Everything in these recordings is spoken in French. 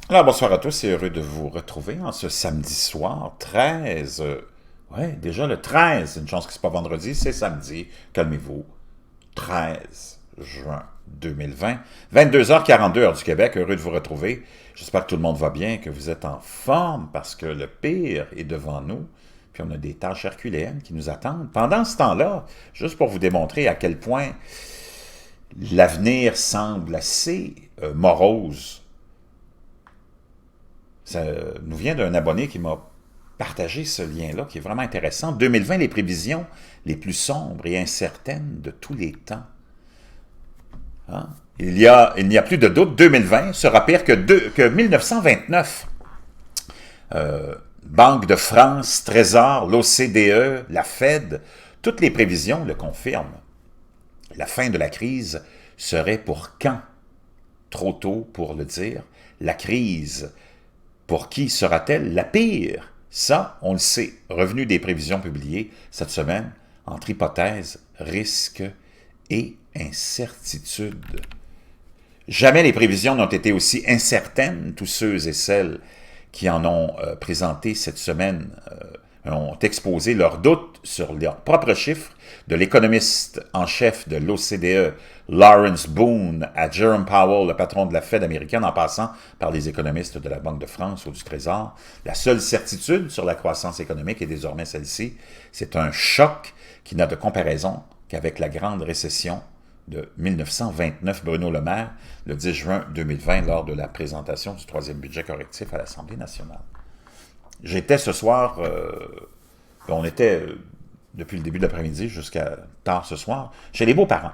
Alors, bonsoir à tous et heureux de vous retrouver en ce samedi soir, 13. Ouais, déjà le 13, une chance que c'est pas vendredi, c'est samedi. Calmez-vous. 13 juin 2020, 22h42 heure du Québec, heureux de vous retrouver. J'espère que tout le monde va bien, que vous êtes en forme, parce que le pire est devant nous. Puis on a des tâches herculéennes qui nous attendent. Pendant ce temps-là, juste pour vous démontrer à quel point l'avenir semble assez morose. Ça nous vient d'un abonné qui m'a partagé ce lien-là, qui est vraiment intéressant. 2020, les prévisions les plus sombres et incertaines de tous les temps. Hein? Il n'y a plus de doute, 2020 sera pire que 1929. Banque de France, Trésor, l'OCDE, la Fed, toutes les prévisions le confirment. La fin de la crise serait pour quand? Trop tôt pour le dire. La crise, pour qui sera-t-elle la pire? Ça, on le sait. Revenu des prévisions publiées cette semaine, entre hypothèses, risques et incertitudes. Jamais les prévisions n'ont été aussi incertaines. Tous ceux et celles qui en ont présenté cette semaine ont exposé leurs doutes sur leurs propres chiffres, de l'économiste en chef de l'OCDE, Lawrence Boone, à Jerome Powell, le patron de la Fed américaine, en passant par les économistes de la Banque de France ou du Trésor. La seule certitude sur la croissance économique est désormais celle-ci. C'est un choc qui n'a de comparaison qu'avec la grande récession de 1929, Bruno Le Maire, le 10 juin 2020, lors de la présentation du troisième budget correctif à l'Assemblée nationale. J'étais ce soir, on était depuis le début de l'après-midi jusqu'à tard ce soir, chez les beaux-parents.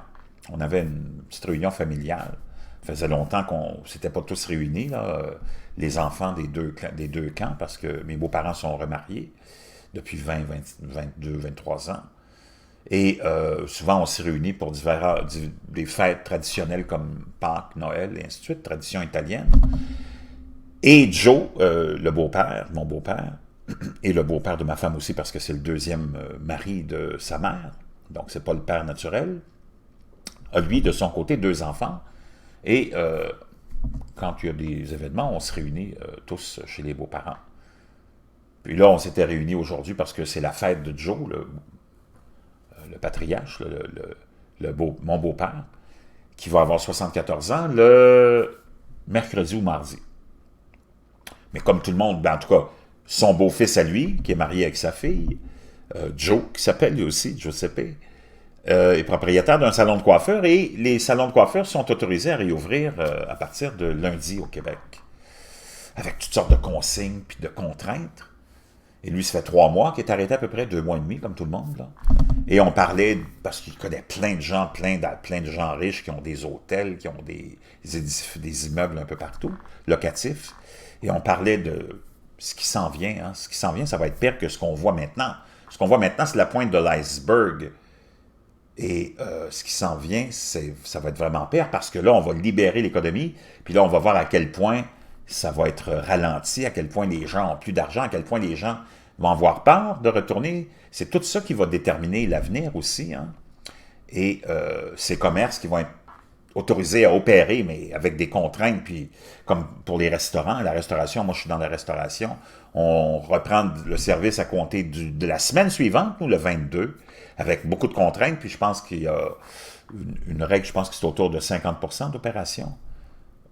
On avait une petite réunion familiale. Ça faisait longtemps qu'on ne s'était pas tous réunis, là, les enfants des deux camps, parce que mes beaux-parents sont remariés depuis 20, 20 22, 23 ans. Et souvent, on s'est réunis pour des fêtes traditionnelles comme Pâques, Noël, et ainsi de suite, tradition italienne. Et Joe, le beau-père, mon beau-père, et le beau-père de ma femme aussi, parce que c'est le deuxième mari de sa mère, donc c'est pas le père naturel, a lui, de son côté, deux enfants. Et quand il y a des événements, on se réunit tous chez les beaux-parents. Puis là, on s'était réunis aujourd'hui parce que c'est la fête de Joe, le patriarche, mon beau-père, qui va avoir 74 ans, le mercredi ou mardi. Mais comme tout le monde, ben en tout cas, son beau-fils à lui, qui est marié avec sa fille, Joe, qui s'appelle lui aussi, Giuseppe, est propriétaire d'un salon de coiffeur et les salons de coiffeur sont autorisés à réouvrir à partir de lundi au Québec, avec toutes sortes de consignes puis de contraintes. Et lui, ça fait 3 mois qu'il est arrêté à peu près 2 mois et demi, comme tout le monde. Là. Et on parlait, parce qu'il connaît plein de gens, plein de gens riches qui ont des hôtels, qui ont des immeubles un peu partout, locatifs. Et on parlait de ce qui s'en vient. Hein. Ce qui s'en vient, ça va être pire que ce qu'on voit maintenant. Ce qu'on voit maintenant, c'est la pointe de l'iceberg. Et ce qui s'en vient, ça va être vraiment pire parce que là, on va libérer l'économie. Puis là, on va voir à quel point ça va être ralenti, à quel point les gens ont plus d'argent, à quel point les gens vont avoir peur de retourner. C'est tout ça qui va déterminer l'avenir aussi. Hein? Et ces commerces qui vont être autorisés à opérer, mais avec des contraintes, puis comme pour les restaurants, la restauration, moi je suis dans la restauration, on reprend le service à compter de la semaine suivante, nous, le 22, avec beaucoup de contraintes, puis je pense qu'il y a une règle, je pense que c'est autour de 50% d'opération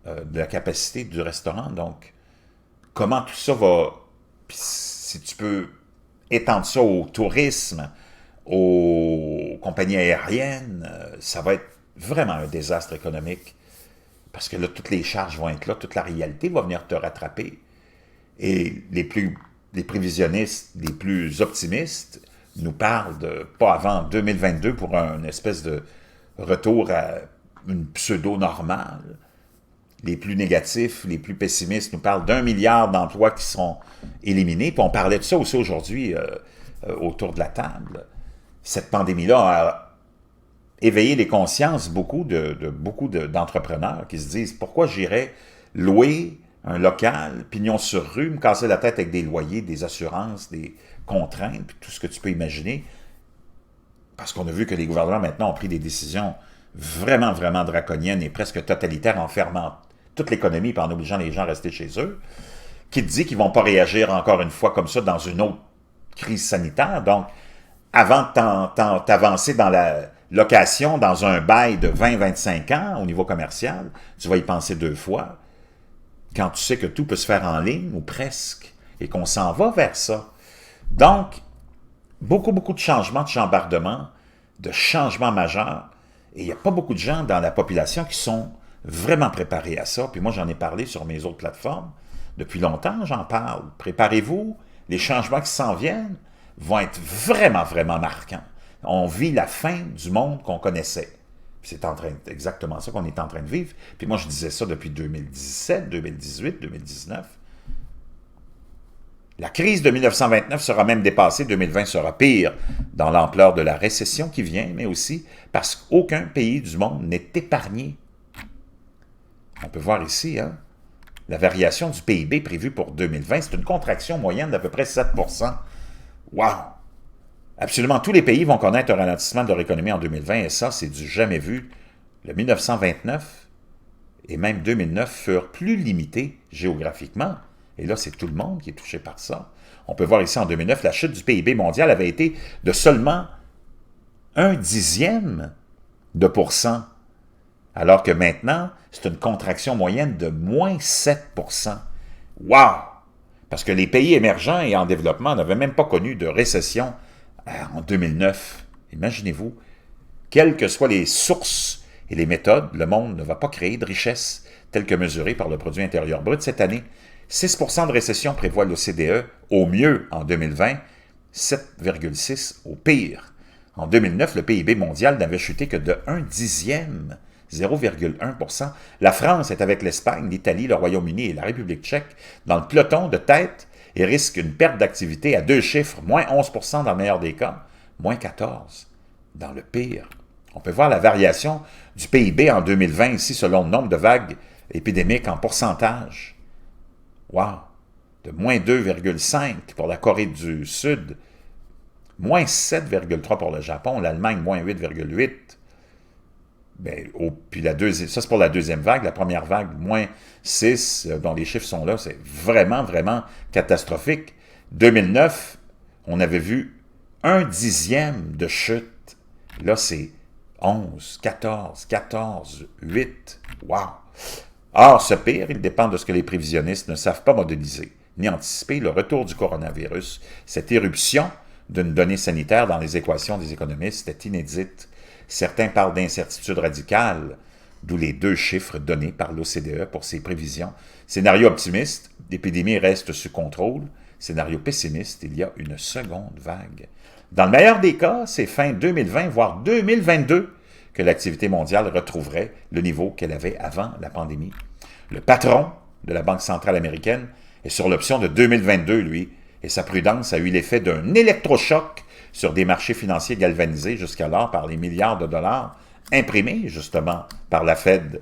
de la capacité du restaurant. Donc, comment tout ça va... Puis si tu peux étendre ça au tourisme, aux compagnies aériennes, ça va être vraiment un désastre économique. Parce que là, toutes les charges vont être là, toute la réalité va venir te rattraper. Et les prévisionnistes, les plus optimistes, nous parlent de pas avant 2022 pour une espèce de retour à une pseudo-normale. Les plus négatifs, les plus pessimistes nous parlent d'1 milliard d'emplois qui seront éliminés. Puis on parlait de ça aussi aujourd'hui autour de la table. Cette pandémie-là a éveillé les consciences beaucoup d'entrepreneurs qui se disent pourquoi j'irais louer un local, pignon sur rue, me casser la tête avec des loyers, des assurances, des contraintes, puis tout ce que tu peux imaginer. Parce qu'on a vu que les gouvernements maintenant ont pris des décisions vraiment, vraiment draconiennes et presque totalitaires en fermant toute l'économie en obligeant les gens à rester chez eux, qui te dit qu'ils ne vont pas réagir encore une fois comme ça dans une autre crise sanitaire. Donc, avant de t'avancer dans la location dans un bail de 20-25 ans au niveau commercial, tu vas y penser 2 fois quand tu sais que tout peut se faire en ligne ou presque et qu'on s'en va vers ça. Donc, beaucoup de changements, de chambardements, de changements majeurs et il n'y a pas beaucoup de gens dans la population qui sont vraiment préparés à ça. Puis moi, j'en ai parlé sur mes autres plateformes. Depuis longtemps, j'en parle. Préparez-vous, les changements qui s'en viennent vont être vraiment, vraiment marquants. On vit la fin du monde qu'on connaissait. C'est exactement ça qu'on est en train de vivre. Puis moi, je disais ça depuis 2017, 2018, 2019. La crise de 1929 sera même dépassée, 2020 sera pire dans l'ampleur de la récession qui vient, mais aussi parce qu'aucun pays du monde n'est épargné. On peut voir ici, hein, la variation du PIB prévue pour 2020, c'est une contraction moyenne d'à peu près 7%. Wow! Absolument tous les pays vont connaître un ralentissement de leur économie en 2020, et ça, c'est du jamais vu. Le 1929 et même 2009 furent plus limités géographiquement, et là, c'est tout le monde qui est touché par ça. On peut voir ici en 2009, la chute du PIB mondial avait été de seulement 0,1%, alors que maintenant, c'est une contraction moyenne de moins 7%. Wow! Parce que les pays émergents et en développement n'avaient même pas connu de récession en 2009. Imaginez-vous, quelles que soient les sources et les méthodes, le monde ne va pas créer de richesse telle que mesurée par le produit intérieur brut cette année. 6% de récession prévoit l'OCDE, au mieux en 2020, 7,6% au pire. En 2009, le PIB mondial n'avait chuté que de 1/10, 0,1%. La France est avec l'Espagne, l'Italie, le Royaume-Uni et la République tchèque dans le peloton de tête et risque une perte d'activité à 2 chiffres, moins 11% dans le meilleur des cas, moins 14% dans le pire. On peut voir la variation du PIB en 2020 ici selon le nombre de vagues épidémiques en pourcentage. Wow! De moins 2,5 pour la Corée du Sud, moins 7,3 pour le Japon, l'Allemagne, moins 8,8. Ben, puis ça, c'est pour la deuxième vague. La première vague, moins 6, dont les chiffres sont là, c'est vraiment, vraiment catastrophique. 2009, on avait vu 1/10 de chute. Là, c'est 11, 14, 8. Wow! Or, ce pire, il dépend de ce que les prévisionnistes ne savent pas modéliser, ni anticiper le retour du coronavirus. Cette éruption d'une donnée sanitaire dans les équations des économistes est inédite. Certains parlent d'incertitude radicale, d'où les 2 chiffres donnés par l'OCDE pour ses prévisions. Scénario optimiste, l'épidémie reste sous contrôle. Scénario pessimiste, il y a une seconde vague. Dans le meilleur des cas, c'est fin 2020, voire 2022, que l'activité mondiale retrouverait le niveau qu'elle avait avant la pandémie. Le patron de la Banque centrale américaine est sur l'option de 2022, lui, et sa prudence a eu l'effet d'un électrochoc sur des marchés financiers galvanisés jusqu'alors par les milliards de dollars imprimés, justement, par la Fed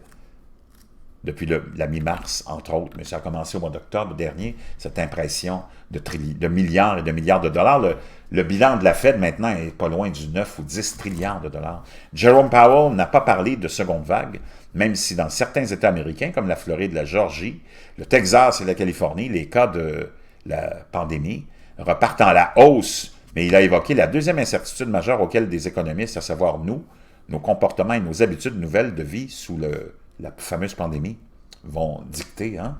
depuis la mi-mars, entre autres, mais ça a commencé au mois d'octobre dernier, cette impression de milliards et de milliards de dollars. Le bilan de la Fed, maintenant, est pas loin du 9 ou 10 trilliards de dollars. Jerome Powell n'a pas parlé de seconde vague, même si dans certains États américains, comme la Floride, la Géorgie, le Texas et la Californie, les cas de la pandémie repartent à la hausse. Mais il a évoqué la deuxième incertitude majeure auquel des économistes, à savoir nous, nos comportements et nos habitudes nouvelles de vie sous la fameuse pandémie, vont dicter. Hein?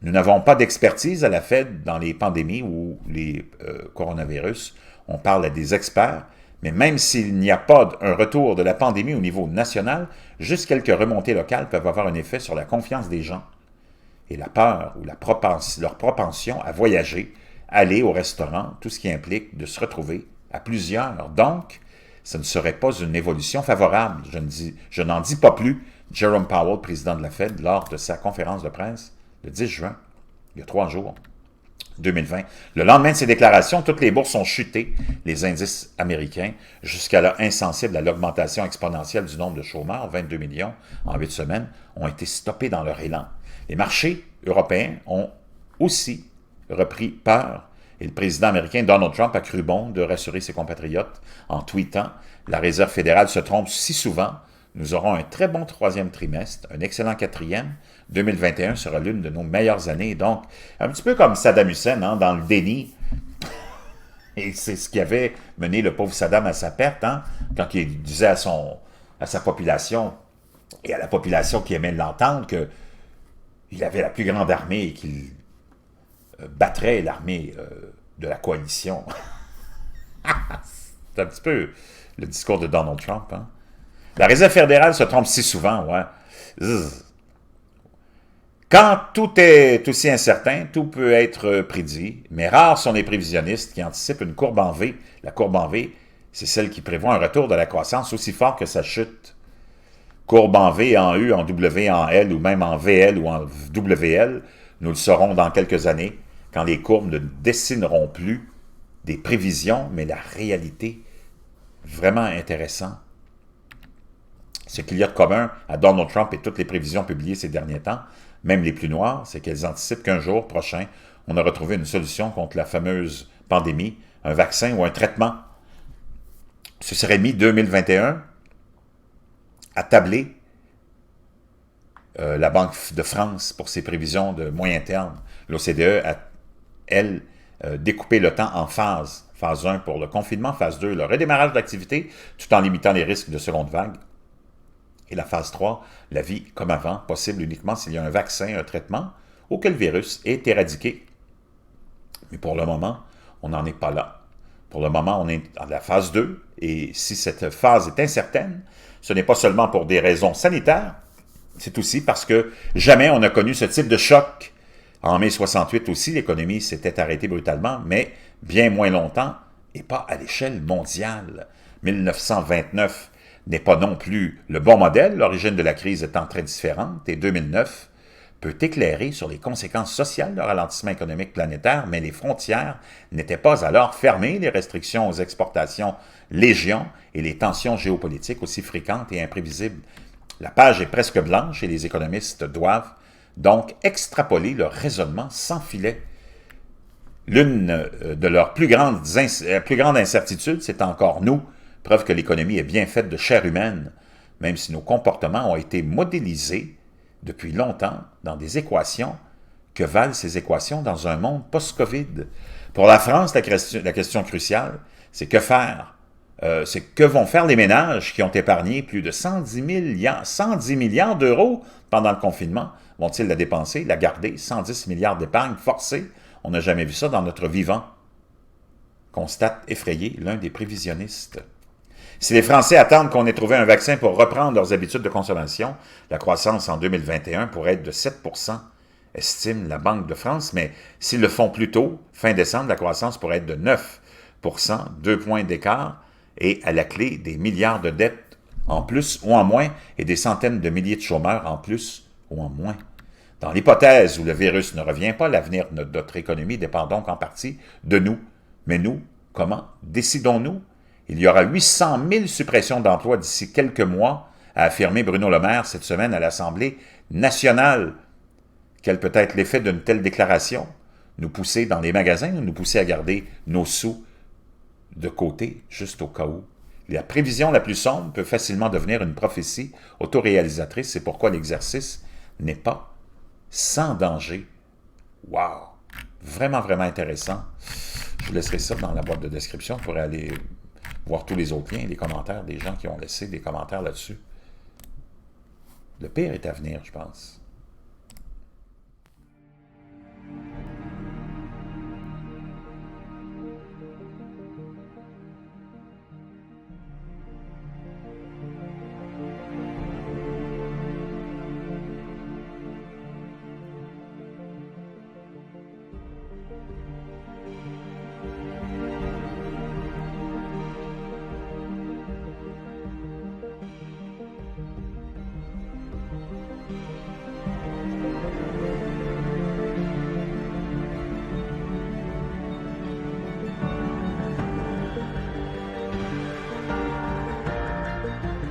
Nous n'avons pas d'expertise à la Fed dans les pandémies ou les coronavirus. On parle à des experts, mais même s'il n'y a pas un retour de la pandémie au niveau national, juste quelques remontées locales peuvent avoir un effet sur la confiance des gens et la peur ou leur propension à voyager, aller au restaurant, tout ce qui implique de se retrouver à plusieurs. Donc, ce ne serait pas une évolution favorable. Je n'en dis pas plus. Jerome Powell, président de la Fed, lors de sa conférence de presse le 10 juin, il y a 3 jours, 2020. Le lendemain de ces déclarations, toutes les bourses ont chuté, les indices américains, jusqu'à là insensibles à l'augmentation exponentielle du nombre de chômeurs, 22 millions en 8 semaines, ont été stoppés dans leur élan. Les marchés européens ont aussi repris peur, et le président américain Donald Trump a cru bon de rassurer ses compatriotes en tweetant « La Réserve fédérale se trompe si souvent Nous aurons un très bon troisième trimestre, un excellent quatrième. 2021 sera l'une de nos meilleures années. Donc, un petit peu comme Saddam Hussein, hein, dans le déni. Et c'est ce qui avait mené le pauvre Saddam à sa perte, hein, quand il disait à sa population, et à la population qui aimait l'entendre, qu'il avait la plus grande armée et qu'il battrait l'armée de la coalition. C'est un petit peu le discours de Donald Trump. Hein? La Réserve fédérale se trompe si souvent, ouais. Zzz. Quand tout est aussi incertain, tout peut être prédit, mais rares sont les prévisionnistes qui anticipent une courbe en V. La courbe en V, c'est celle qui prévoit un retour de la croissance aussi fort que sa chute. Courbe en V, en U, en W, en L, ou même en VL ou en WL, nous le saurons dans quelques années, quand les courbes ne dessineront plus des prévisions, mais la réalité. Vraiment intéressant. Ce qu'il y a de commun à Donald Trump et toutes les prévisions publiées ces derniers temps, même les plus noires, c'est qu'elles anticipent qu'un jour prochain, on aura trouvé une solution contre la fameuse pandémie, un vaccin ou un traitement. Ce serait mis 2021 à tabler la Banque de France pour ses prévisions de moyen terme. L'OCDE a, elle, découpé le temps en phases. Phase 1 pour le confinement, phase 2, le redémarrage d'activité, tout en limitant les risques de seconde vague. Et la phase 3, la vie comme avant, possible uniquement s'il y a un vaccin, un traitement, ou que le virus est éradiqué. Mais pour le moment, on n'en est pas là. Pour le moment, on est dans la phase 2, et si cette phase est incertaine, ce n'est pas seulement pour des raisons sanitaires, c'est aussi parce que jamais on a connu ce type de choc. En mai 68 aussi, l'économie s'était arrêtée brutalement, mais bien moins longtemps, et pas à l'échelle mondiale. 1929 n'est pas non plus le bon modèle, l'origine de la crise étant très différente, et 2009 peut éclairer sur les conséquences sociales du ralentissement économique planétaire, mais les frontières n'étaient pas alors fermées, les restrictions aux exportations légion et les tensions géopolitiques aussi fréquentes et imprévisibles. La page est presque blanche et les économistes doivent donc extrapoler leur raisonnement sans filet. L'une de leurs plus grandes incertitudes, c'est encore nous, preuve que l'économie est bien faite de chair humaine, même si nos comportements ont été modélisés depuis longtemps dans des équations. Que valent ces équations dans un monde post-Covid? Pour la France, la question cruciale, c'est que faire? C'est que vont faire les ménages qui ont épargné plus de 110 milliards d'euros pendant le confinement? Vont-ils la dépenser, la garder? 110 milliards d'épargne forcée? On n'a jamais vu ça dans notre vivant, constate effrayé l'un des prévisionnistes. Si les Français attendent qu'on ait trouvé un vaccin pour reprendre leurs habitudes de consommation, la croissance en 2021 pourrait être de 7%, estime la Banque de France, mais s'ils le font plus tôt, fin décembre, la croissance pourrait être de 9%, 2 points d'écart, et à la clé des milliards de dettes en plus ou en moins, et des centaines de milliers de chômeurs en plus ou en moins. Dans l'hypothèse où le virus ne revient pas, l'avenir de notre économie dépend donc en partie de nous. Mais nous, comment décidons-nous? Il y aura 800 000 suppressions d'emplois d'ici quelques mois, a affirmé Bruno Le Maire cette semaine à l'Assemblée nationale. Quel peut être l'effet d'une telle déclaration? Nous pousser dans les magasins ou nous pousser à garder nos sous de côté, juste au cas où? La prévision la plus sombre peut facilement devenir une prophétie autoréalisatrice. C'est pourquoi l'exercice n'est pas sans danger. Wow! Vraiment, vraiment intéressant. Je vous laisserai ça dans la boîte de description pour aller voir tous les autres liens, les commentaires des gens qui ont laissé des commentaires là-dessus. Le pire est à venir, je pense.